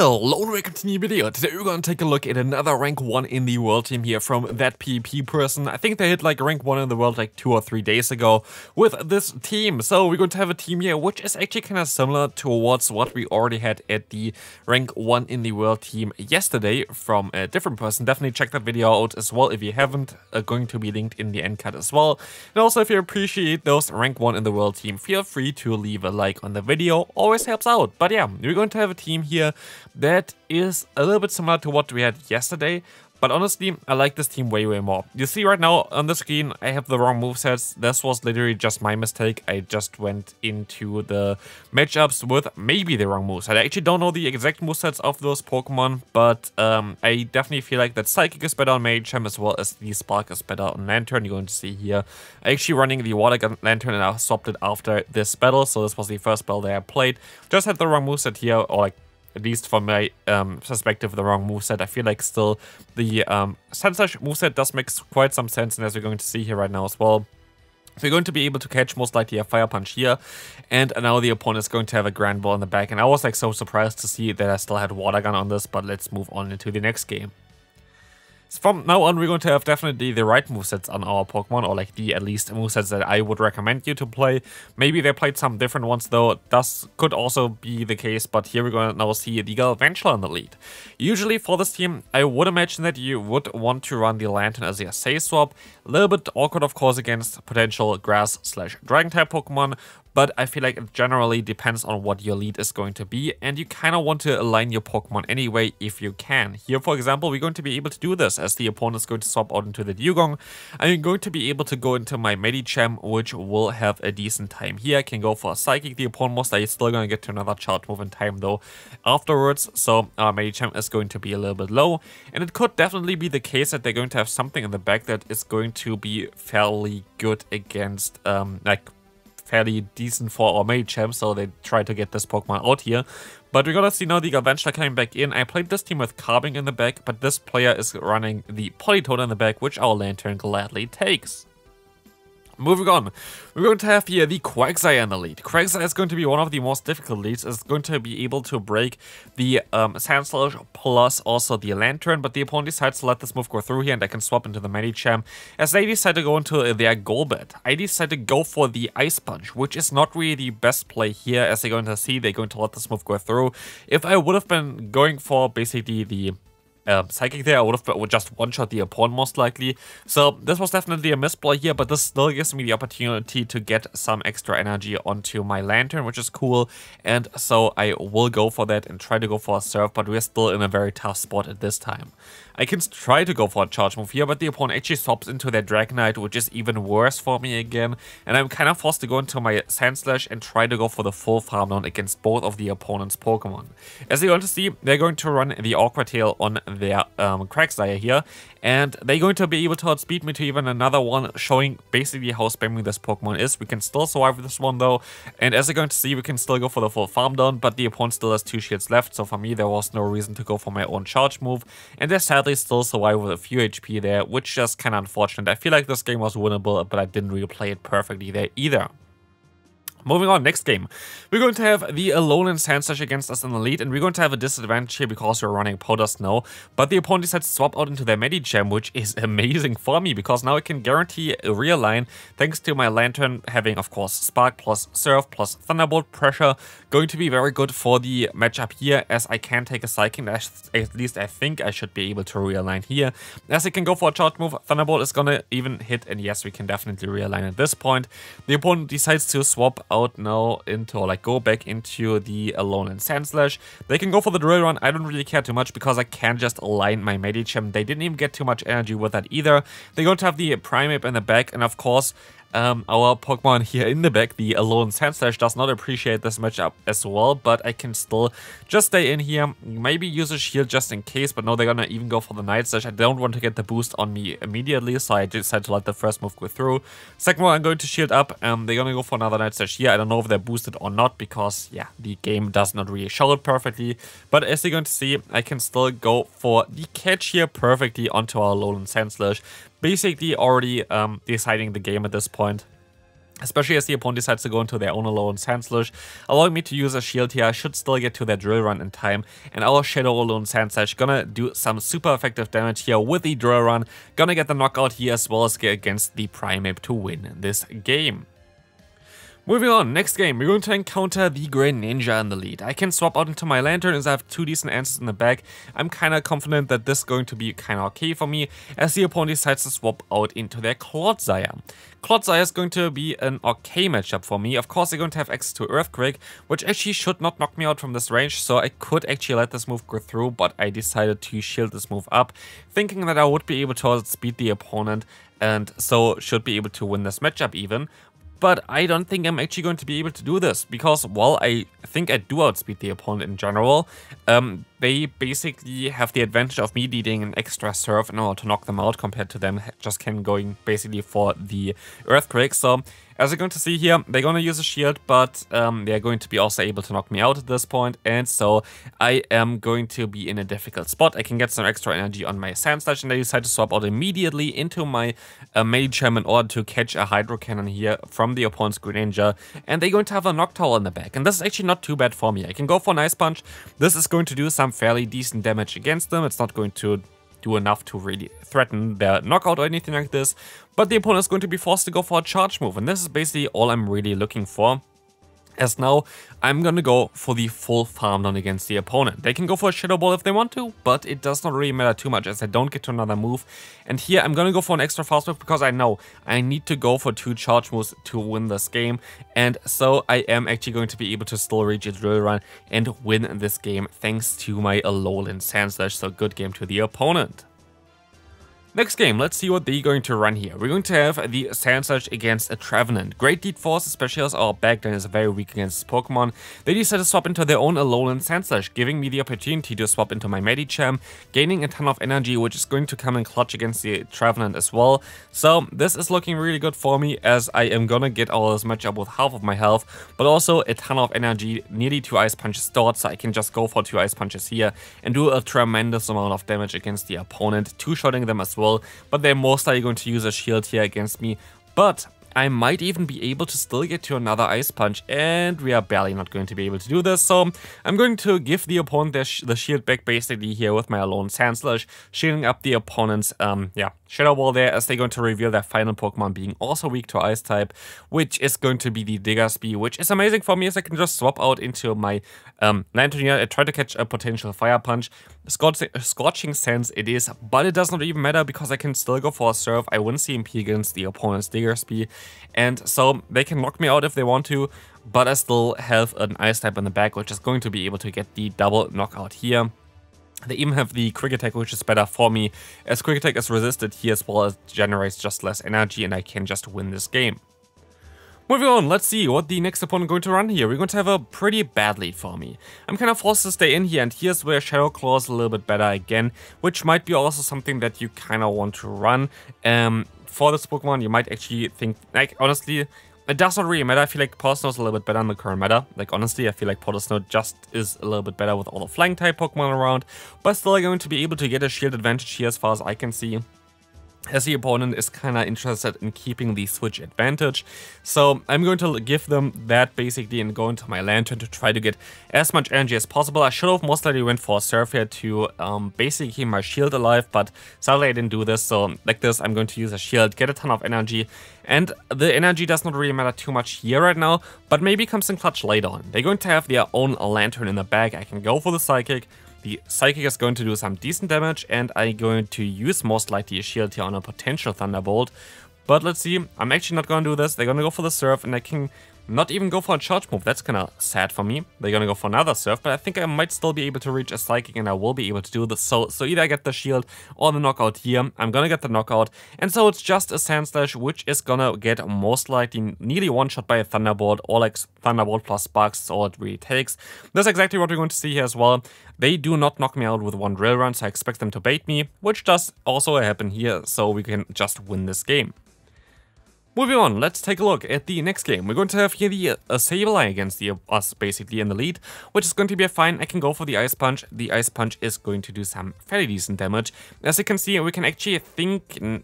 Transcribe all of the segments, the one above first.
Hello and welcome to a new video. Today we're going to take a look at another rank 1 in the world team here from that PvP person. I think they hit like rank 1 in the world like 2 or 3 days ago with this team. So we're going to have a team here which is actually kind of similar towards what we already had at the rank 1 in the world team yesterday from a different person. Definitely check that video out as well if you haven't. Going to be linked in the end card as well. And also if you appreciate those rank 1 in the world team, feel free to leave a like on the video. Always helps out. But yeah, we're going to have a team here that is a little bit similar to what we had yesterday, but honestly, I like this team way more. You see right now on the screen, I have the wrong movesets. This was literally just my mistake. I just went into the matchups with maybe the wrong moveset. I actually don't know the exact movesets of those Pokemon, but I definitely feel like that Psychic is better on Medicham as well as the Spark is better on Lantern. You're going to see here, I'm actually running the Water Gun Lantern and I swapped it after this battle, so this was the first battle that I played. Just had the wrong moveset here, or like, at least from my perspective, the wrong moveset. I feel like still the Sandslash moveset does make quite some sense, and as we're going to see here right now as well, so you're going to be able to catch most likely a Fire Punch here, and now the opponent is going to have a Grand Ball in the back, and I was like so surprised to see that I still had Water Gun on this, but let's move on into the next game. So from now on, we're going to have definitely the right movesets on our Pokemon, or like the at least movesets that I would recommend you to play. Maybe they played some different ones though, this could also be the case, but here we're going to now see the Galvantula in the lead. Usually for this team, I would imagine that you would want to run the Lantern as your safe swap. A little bit awkward of course against potential Grass/Dragon type Pokemon, but I feel like it generally depends on what your lead is going to be, and you kind of want to align your Pokemon anyway if you can. Here, for example, we're going to be able to do this as the opponent is going to swap out into the Dugong. I'm going to be able to go into my Medicham, which will have a decent time here. I can go for a Psychic. The opponent most likely is still going to get to another charge move in time though afterwards, so Medicham is going to be a little bit low, and it could definitely be the case that they're going to have something in the back that is going to be fairly good against like fairly decent for our Medicham, so they try to get this Pokemon out here. But we're gonna see now the Galvantula coming back in. I played this team with Carbing in the back, but this player is running the Politoed in the back, which our Lantern gladly takes. Moving on, we're going to have here the Quagsire in the lead. Quagsire is going to be one of the most difficult leads. It's going to be able to break the Sandslash plus also the Lantern, but the opponent decides to let this move go through here, and I can swap into the Medicham. As they decide to go into their goal bet, I decide to go for the Ice Punch, which is not really the best play here. As they're going to see, they're going to let this move go through. If I would have been going for basically the Psychic there, I would have just one-shot the opponent most likely. So this was definitely a misplay here, but this still gives me the opportunity to get some extra energy onto my Lantern, which is cool. And so I will go for that and try to go for a Surf, but we're still in a very tough spot at this time. I can try to go for a charge move here, but the opponent actually swaps into their Dragonite, which is even worse for me again. And I'm kind of forced to go into my Sandslash and try to go for the full farm down against both of the opponent's Pokemon. As you're going to see, they're going to run the Awkward Tail on their Quagsire here, and they're going to be able to outspeed me to even another one, showing basically how spamming this Pokemon is. We can still survive this one though, and as you're going to see, we can still go for the full farm down, but the opponent still has 2 shields left, so for me there was no reason to go for my own charge move, and they sadly still survive with a few HP there, which is kind of unfortunate. I feel like this game was winnable, but I didn't really play it perfectly there either. Moving on, next game, we're going to have the Alolan Sandslash against us in the lead, and we're going to have a disadvantage here because we're running Powder Snow, but the opponent decides to swap out into their Medicham, which is amazing for me because now I can guarantee a realign thanks to my Lantern having, of course, Spark plus Surf plus Thunderbolt pressure, going to be very good for the matchup here, as I can take a Psychic, at least I think I should be able to realign here. As I can go for a charge move, Thunderbolt is gonna even hit, and yes, we can definitely realign at this point. The opponent decides to swap out now into, or like go back into the Alolan Sandslash. They can go for the Drill Run. I don't really care too much because I can just align my Medicham. They didn't even get too much energy with that either. They're going to have the Primeape in the back, and of course our Pokemon here in the back, the Alolan Sandslash, does not appreciate this matchup as well, but I can still just stay in here, maybe use a shield just in case, but no, they're gonna even go for the Night Slash. I don't want to get the boost on me immediately, so I decided to let the first move go through. Second one, I'm going to shield up, they're gonna go for another Night Slash here. I don't know if they're boosted or not, because, yeah, the game does not really show it perfectly, but as you're going to see, I can still go for the catch here perfectly onto our Alolan Sandslash, basically already deciding the game at this point. especially as the opponent decides to go into their own alone Sand Slash, allowing me to use a shield here. I should still get to their drill run in time, and our Shadow Alone Sand Slash gonna do some super effective damage here with the drill run, gonna get the knockout here as well as get against the Primeape to win this game. Moving on, next game, we're going to encounter the Greninja in the lead. I can swap out into my Lantern as I have 2 decent answers in the back. I'm kinda confident that this is going to be kinda okay for me, as the opponent decides to swap out into their Clodsire. Clodsire is going to be an okay matchup for me. Of course, they're going to have access to Earthquake, which actually should not knock me out from this range, so I could actually let this move go through, but I decided to shield this move up, thinking that I would be able to outspeed the opponent, and so should be able to win this matchup even. But I don't think I'm actually going to be able to do this, because while I think I do outspeed the opponent in general, they basically have the advantage of me needing an extra serve in order to knock them out compared to them just going basically for the Earthquake. So as you're going to see here, they're going to use a shield, but they're going to be also able to knock me out at this point, and so I am going to be in a difficult spot. I can get some extra energy on my Sand Slash, and I decide to swap out immediately into my Medicham in order to catch a Hydro Cannon here from the opponent's Greninja, and they're going to have a Noctowl in the back, and this is actually not too bad for me. I can go for an Ice Punch. This is going to do some fairly decent damage against them. It's not going to do enough to really threaten their knockout or anything like this, but the opponent is going to be forced to go for a charge move, and this is basically all I'm really looking for. As now, I'm gonna go for the full farm down against the opponent. They can go for a Shadow Ball if they want to, but it does not really matter too much as I don't get to another move. And here I'm gonna go for an extra fast move because I know I need to go for 2 charge moves to win this game. And so I am actually going to be able to still reach a drill run and win this game thanks to my Alolan Sand Slash. So good game to the opponent. Next game, let's see what they're going to run here. We're going to have the Sand Slash against a Trevenant. Great Deed Force, especially as our backline is very weak against Pokemon. They decide to swap into their own Alolan Sand Slash, giving me the opportunity to swap into my Medicham, gaining a ton of energy, which is going to come in clutch against the Trevenant as well. So this is looking really good for me, as I am gonna get all this matchup with half of my health, but also a ton of energy, nearly 2 Ice Punches stored, so I can just go for 2 Ice Punches here and do a tremendous amount of damage against the opponent, two-shotting them as well. But they're most likely going to use a shield here against me. But I might even be able to still get to another Ice Punch, and we are barely not going to be able to do this. So I'm going to give the opponent the shield back basically here with my Alolan Sand Slash, shielding up the opponent's Shadow Ball there, as they're going to reveal their final Pokemon being also weak to Ice type, which is going to be the Diggersby, which is amazing for me as I can just swap out into my Lantern here. I try to catch a potential Fire Punch. Scorching Sands it is, but it does not even matter because I can still go for a Surf. I win CMP against the opponent's Diggersby, and so they can knock me out if they want to, but I still have an Ice type in the back, which is going to be able to get the double knockout here. They even have the Quick Attack, which is better for me, as Quick Attack is resisted here as well as generates just less energy, and I can just win this game. Moving on, let's see what the next opponent is going to run here. We're going to have a pretty bad lead for me. I'm kind of forced to stay in here, and here's where Shadow Claw is a little bit better again, which might be also something that you kind of want to run. For this Pokemon, you might actually think, like, honestly, it does not really matter. I feel like Powder Snow is a little bit better in the current meta. Like, honestly, I feel like Powder Snow just is a little bit better with all the Flying type Pokemon around, but still going to be able to get a shield advantage here as far as I can see, as the opponent is kind of interested in keeping the switch advantage. So I'm going to give them that basically and go into my Lantern to try to get as much energy as possible. I should have most likely went for a Surf here to basically keep my shield alive, but sadly I didn't do this. So like this, I'm going to use a shield, get a ton of energy, and the energy does not really matter too much here right now, but maybe comes in clutch later on. They're going to have their own Lantern in the bag. I can go for the Psychic. The Psychic is going to do some decent damage, and I'm going to use most likely a shield here on a potential Thunderbolt. But let's see, I'm actually not going to do this. They're going to go for the Surf, and I can not even go for a charge move. That's kind of sad for me. They're going to go for another Surf, but I think I might still be able to reach a Psychic, and I will be able to do this. So either I get the shield or the knockout here. I'm going to get the knockout, and so it's just a Sand Slash, which is going to get most likely nearly one-shot by a Thunderbolt, or like Thunderbolt plus Sparks is all it really takes. That's exactly what we're going to see here as well. They do not knock me out with one drill run, so I expect them to bait me, which does also happen here, so we can just win this game. Moving on, let's take a look at the next game. We're going to have here the Sableye against us basically in the lead, which is going to be a fine. I can go for the Ice Punch. The Ice Punch is going to do some fairly decent damage. As you can see, we can actually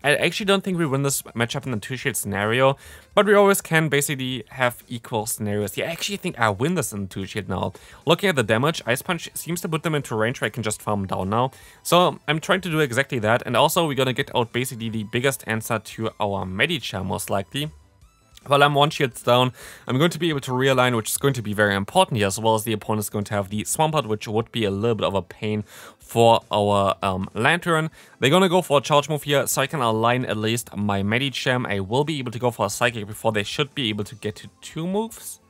I actually don't think we win this matchup in the 2-shield scenario, but we always can basically have equal scenarios. Yeah, I actually think I win this in the 2-shield now. Looking at the damage, Ice Punch seems to put them into range where I can just farm down now. So I'm trying to do exactly that, and also we're gonna get out basically the biggest answer to our Medicham most likely. While I'm 1 shield down, I'm going to be able to realign, which is going to be very important here, as well as the opponent is going to have the Swampert, which would be a little bit of a pain for our Lantern. They're going to go for a charge move here, so I can align at least my Medicham. I will be able to go for a Psychic before they should be able to get to 2 moves.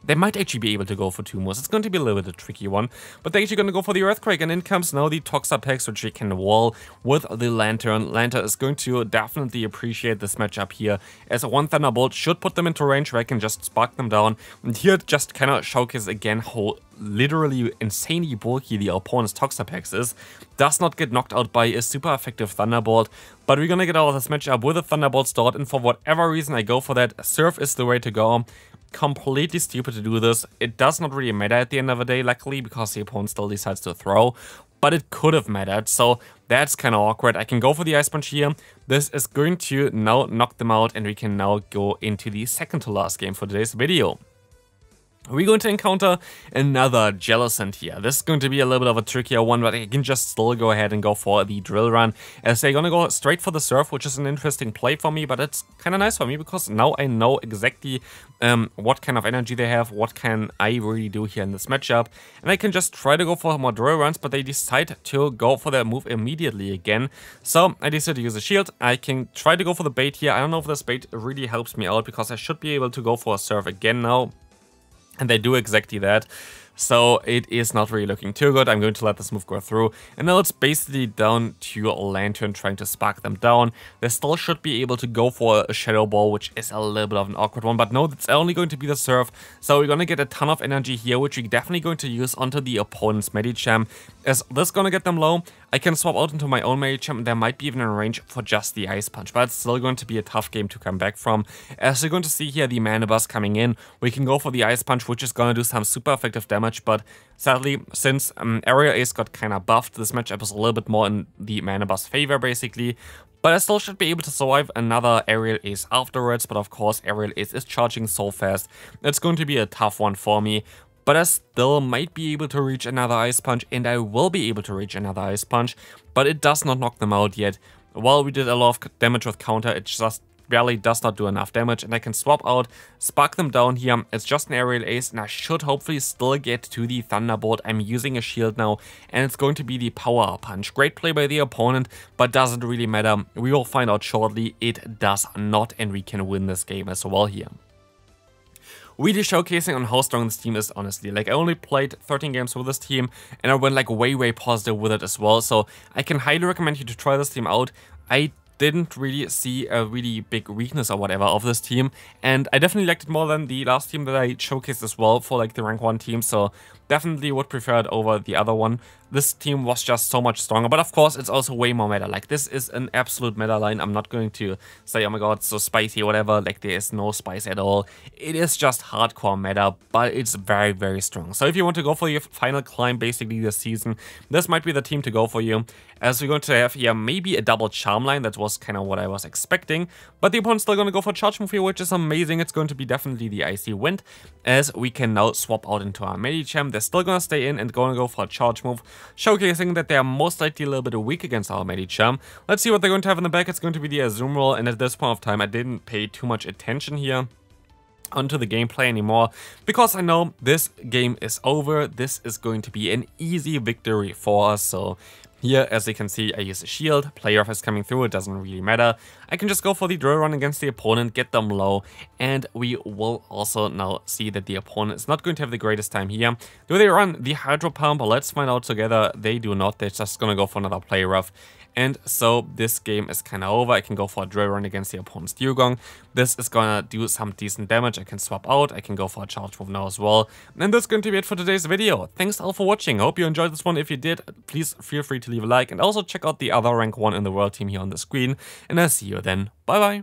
They might actually be able to go for 2 moves. It's going to be a little bit a tricky one. But they're actually going to go for the Earthquake. And in comes now the Toxapex, which we can wall with the Lantern. Lantern is going to definitely appreciate this matchup here, as one Thunderbolt should put them into range where I can just spark them down. And here it just kind of showcase again how literally insanely bulky the opponent's Toxapex is. Does not get knocked out by a super effective Thunderbolt. But we're going to get out of this matchup with a Thunderbolt start. And for whatever reason I go for that, Surf is the way to go. Completely stupid to do this. It does not really matter at the end of the day, luckily, because the opponent still decides to throw, but it could have mattered, so that's kind of awkward. I can go for the Ice Punch here. This is going to now knock them out, and we can now go into the second to last game for today's video. We're going to encounter another Jellicent here. This is going to be a little bit of a trickier one, but I can just still go ahead and go for the Drill Run, as they're going to go straight for the Surf, which is an interesting play for me, but it's kind of nice for me because now I know exactly what kind of energy they have, what can I really do here in this matchup, and I can just try to go for more Drill Runs, but they decide to go for their move immediately again. So I decided to use a shield. I can try to go for the bait here. I don't know if this bait really helps me out because I should be able to go for a Surf again now. And they do exactly that. So it is not really looking too good. I'm going to let this move go through. And now it's basically down to a Lantern trying to spark them down. They still should be able to go for a Shadow Ball, which is a little bit of an awkward one. But no, it's only going to be the Surf. So we're going to get a ton of energy here, which we're definitely going to use onto the opponent's Medicham. As this is going to get them low, I can swap out into my own Medicham, and there might be even a range for just the Ice Punch. But it's still going to be a tough game to come back from. As you're going to see here, the Mana Burst coming in. We can go for the Ice Punch, which is going to do some super effective damage. But sadly, since Aerial Ace got kind of buffed, this matchup is a little bit more in the Mana Burst favor, basically. But I still should be able to survive another Aerial Ace afterwards. But of course, Aerial Ace is charging so fast. It's going to be a tough one for me. But I still might be able to reach another Ice Punch, and I will be able to reach another Ice Punch. But it does not knock them out yet. While we did a lot of damage with counter, it just barely does not do enough damage, and I can swap out, spark them down here. It's just an Aerial Ace, and I should hopefully still get to the Thunderbolt. I'm using a shield now, and it's going to be the Power Punch. Great play by the opponent, but doesn't really matter. We will find out shortly. It does not, and we can win this game as well here. Really showcasing on how strong this team is, honestly. Like, I only played 13 games with this team, and I went like way positive with it as well, so I can highly recommend you to try this team out. I didn't really see a really big weakness or whatever of this team, and I definitely liked it more than the last team that I showcased as well for like the rank 1 team, so definitely would prefer it over the other one. This team was just so much stronger, but of course it's also way more meta. Like, this is an absolute meta line. I'm not going to say, oh my god, it's so spicy or whatever. Like, there is no spice at all. It is just hardcore meta, but it's very strong. So if you want to go for your final climb basically this season, this might be the team to go for you, as we're going to have here maybe a double charm line. That was kind of what I was expecting, but the opponent's still going to go for charge move here, which is amazing. It's going to be definitely the Icy Wind, as we can now swap out into our Medicham. They're still going to stay in and going to go for a charge move, showcasing that they are most likely a little bit weak against our Medicham. Let's see what they're going to have in the back. It's going to be the Azumarill, and at this point of time, I didn't pay too much attention here onto the gameplay anymore, because I know this game is over. This is going to be an easy victory for us. So here, as you can see, I use a shield. Player off is coming through. It doesn't really matter. I can just go for the Drill Run against the opponent, get them low, and we will also now see that the opponent is not going to have the greatest time here. Do they run the Hydro Pump? Let's find out together. They do not. They're just going to go for another Player rough. And so this game is kind of over. I can go for a Drill Run against the opponent's Dugong. This is gonna do some decent damage. I can swap out. I can go for a charge move now as well. And that's going to be it for today's video. Thanks all for watching. I hope you enjoyed this one. If you did, please feel free to leave a like, and also check out the other rank 1 in the world team here on the screen. And I'll see you then. Bye bye.